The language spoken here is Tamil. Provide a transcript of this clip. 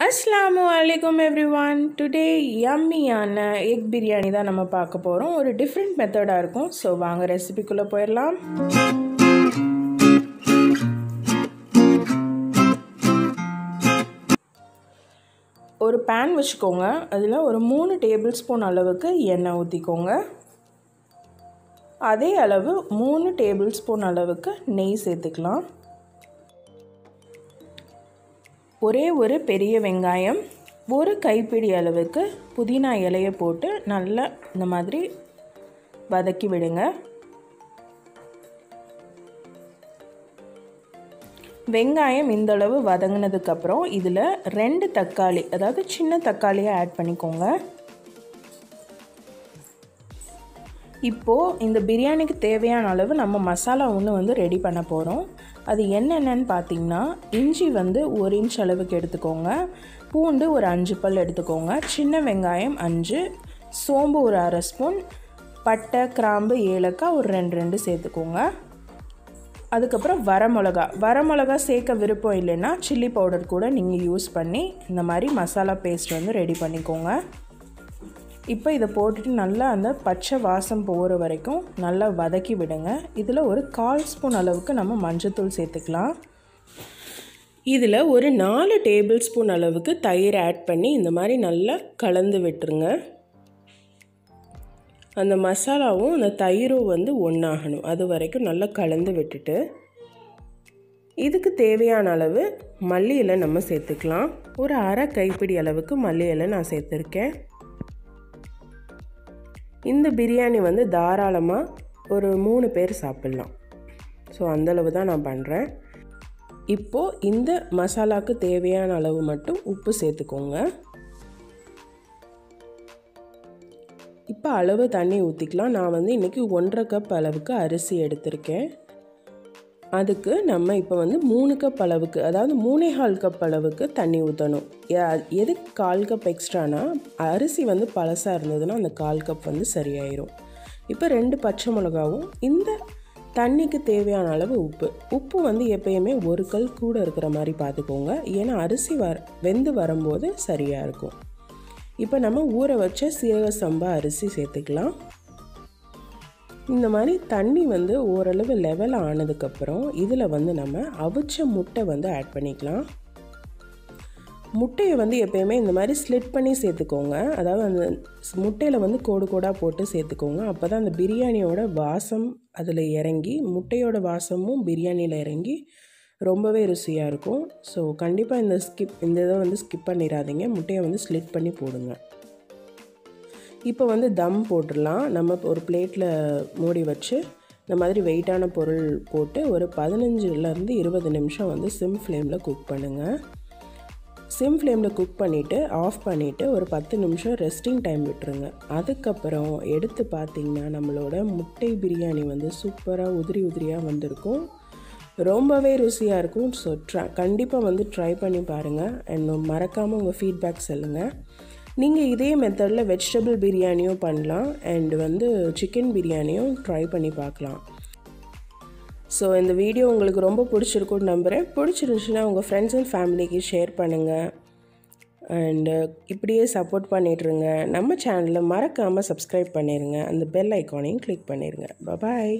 Assalamualaikum everyone. Today yummy-ஆன egg biryani தான் நம்ம பார்க்க போறோம். ஒரு different method-ஆ இருக்கும். So வாங்க ரெசிபிக்குள்ள போயிரலாம். ஒரு pan வச்சுக்கோங்க. அதுல ஒரு 3 டேபிள்ஸ்பூன் அளவுக்கு எண்ணெய் ஊத்திக்கோங்க. அதே அளவு 3 டேபிள்ஸ்பூன் அளவுக்கு நெய் சேர்த்துக்கலாம். ஒரே ஒரு பெரிய வெங்காயம், ஒரு கைப்பிடி அளவுக்கு புதினா இலையை போட்டு நல்லா இந்த மாதிரி வதக்கி விடுங்க. வெங்காயம் இந்த அளவு வதங்கினதுக்கு அப்புறம் இதில் 2 தக்காளி, அதாவது சின்ன தக்காளியை ஆட் பண்ணிக்கோங்க. இப்போது இந்த பிரியாணிக்கு தேவையான அளவு நம்ம மசாலா ஒன்று ரெடி பண்ண போகிறோம். அது என்னென்னு பார்த்தீங்கன்னா, இஞ்சி 1 இன்ச் அளவுக்கு எடுத்துக்கோங்க, பூண்டு ஒரு 5 பல் எடுத்துக்கோங்க, சின்ன வெங்காயம் 5, சோம்பு ஒரு அரை ஸ்பூன், பட்டை கிராம்பு ஏலக்காய் ஒரு 2 சேர்த்துக்கோங்க. அதுக்கப்புறம் வரமிளகா சேர்க்க விருப்பம் இல்லைன்னா சில்லி பவுடர் கூட நீங்கள் யூஸ் பண்ணி இந்த மாதிரி மசாலா பேஸ்ட் ரெடி பண்ணிக்கோங்க. இப்போ இதை போட்டுட்டு நல்லா அந்த பச்சை வாசம் போகிற வரைக்கும் நல்லா வதக்கி விடுங்க. இதில் ஒரு 1/4 ஸ்பூன் அளவுக்கு நம்ம மஞ்சள்தூள் சேர்த்துக்கலாம். இதில் ஒரு 4 டேபிள் ஸ்பூன் அளவுக்கு தயிர் ஆட் பண்ணி இந்த மாதிரி நல்லா கலந்து விட்டுருங்க. அந்த மசாலாவும் அந்த தயிரும் ஒன்றாகணும், அது வரைக்கும் நல்லா கலந்து விட்டுட்டு இதுக்கு தேவையான அளவு மல்லி இலை நம்ம சேர்த்துக்கலாம். ஒரு அரை கைப்பிடி அளவுக்கு மல்லி இலை நான் சேர்த்துருக்கேன். இந்த பிரியாணி தாராளமாக ஒரு 3 பேர் சாப்பிட்லாம். ஸோ அந்தளவு தான் நான் பண்ணுறேன். இப்போது இந்த மசாலாவுக்கு தேவையான அளவு மட்டும் உப்பு சேர்த்துக்கோங்க. இப்போ அளவு தண்ணி ஊற்றிக்கலாம். நான் இன்றைக்கி 1.5 கப் அளவுக்கு அரிசி எடுத்திருக்கேன். அதுக்கு நம்ம இப்போ 3 கப் அளவுக்கு, அதாவது 3.25 கப் அளவுக்கு தண்ணி ஊற்றணும். எதுக்கு 1/4 கப் எக்ஸ்ட்ரானா, அரிசி பழசாக இருந்ததுன்னா அந்த 1/4 கப் சரியாயிரும். இப்போ 2 பச்சை மிளகாவும், இந்த தண்ணிக்கு தேவையான அளவு உப்பு எப்பயுமே 1 கல் கூட இருக்கிற மாதிரி பார்த்துக்கோங்க. ஏன்னா அரிசி வெந்து வரும்போது சரியாக இருக்கும். இப்போ நம்ம ஊற வச்ச சீரக சம்பா அரிசி சேர்த்துக்கலாம். இந்த மாதிரி தண்ணி ஓரளவு லெவல் ஆனதுக்கப்புறம் இதில் நம்ம அவிச்ச முட்டை ஆட் பண்ணிக்கலாம். முட்டையை எப்பயுமே இந்த மாதிரி ஸ்லிட் பண்ணி சேர்த்துக்கோங்க. அதாவது அந்த முட்டையில் கோடு கோடாக போட்டு சேர்த்துக்கோங்க. அப்போ தான் அந்த பிரியாணியோட வாசம் அதில் இறங்கி, முட்டையோட வாசமும் பிரியாணியில் இறங்கி ரொம்பவே ருசியாக இருக்கும். ஸோ கண்டிப்பாக இந்த இதை ஸ்கிப் பண்ணிடாதீங்க. முட்டையை ஸ்லிட் பண்ணி போடுங்க. இப்போ தம் போட்டுடலாம். நம்ம ஒரு பிளேட்டில் மூடி வச்சு இந்த மாதிரி வெயிட்டான பொருள் போட்டு ஒரு 15லேருந்து 20 நிமிஷம் சிம் ஃப்ளேமில் குக் பண்ணுங்கள். சிம் ஃப்ளேமில் குக் பண்ணிவிட்டு ஆஃப் பண்ணிவிட்டு ஒரு 10 நிமிஷம் ரெஸ்டிங் டைம் விட்டுருங்க. அதுக்கப்புறம் எடுத்து பார்த்திங்கன்னா நம்மளோட முட்டை பிரியாணி சூப்பராக உதிரியாக வந்திருக்கும். ரொம்பவே ருசியாக இருக்கும். ஸோ கண்டிப்பாக ட்ரை பண்ணி பாருங்கள். அண்ட் மறக்காமல் உங்கள் ஃபீட்பேக் சொல்லுங்கள். நீங்கள் இதே மெத்தடில் வெஜிடபிள் பிரியாணியும் பண்ணலாம், அண்ட் சிக்கன் பிரியாணியும் ட்ரை பண்ணி பார்க்கலாம். ஸோ இந்த வீடியோ உங்களுக்கு ரொம்ப பிடிச்சிருக்குன்னு நம்புகிறேன். பிடிச்சிருந்துச்சுன்னா உங்கள் ஃப்ரெண்ட்ஸ் அண்ட் ஃபேமிலிக்கு ஷேர் பண்ணுங்கள். அண்டு இப்படியே சப்போர்ட் பண்ணிட்டுருங்க. நம்ம சேனலை மறக்காமல் சப்ஸ்கிரைப் பண்ணிடுங்க. அந்த பெல் ஐக்கானையும் கிளிக் பண்ணிடுங்க. பாய்.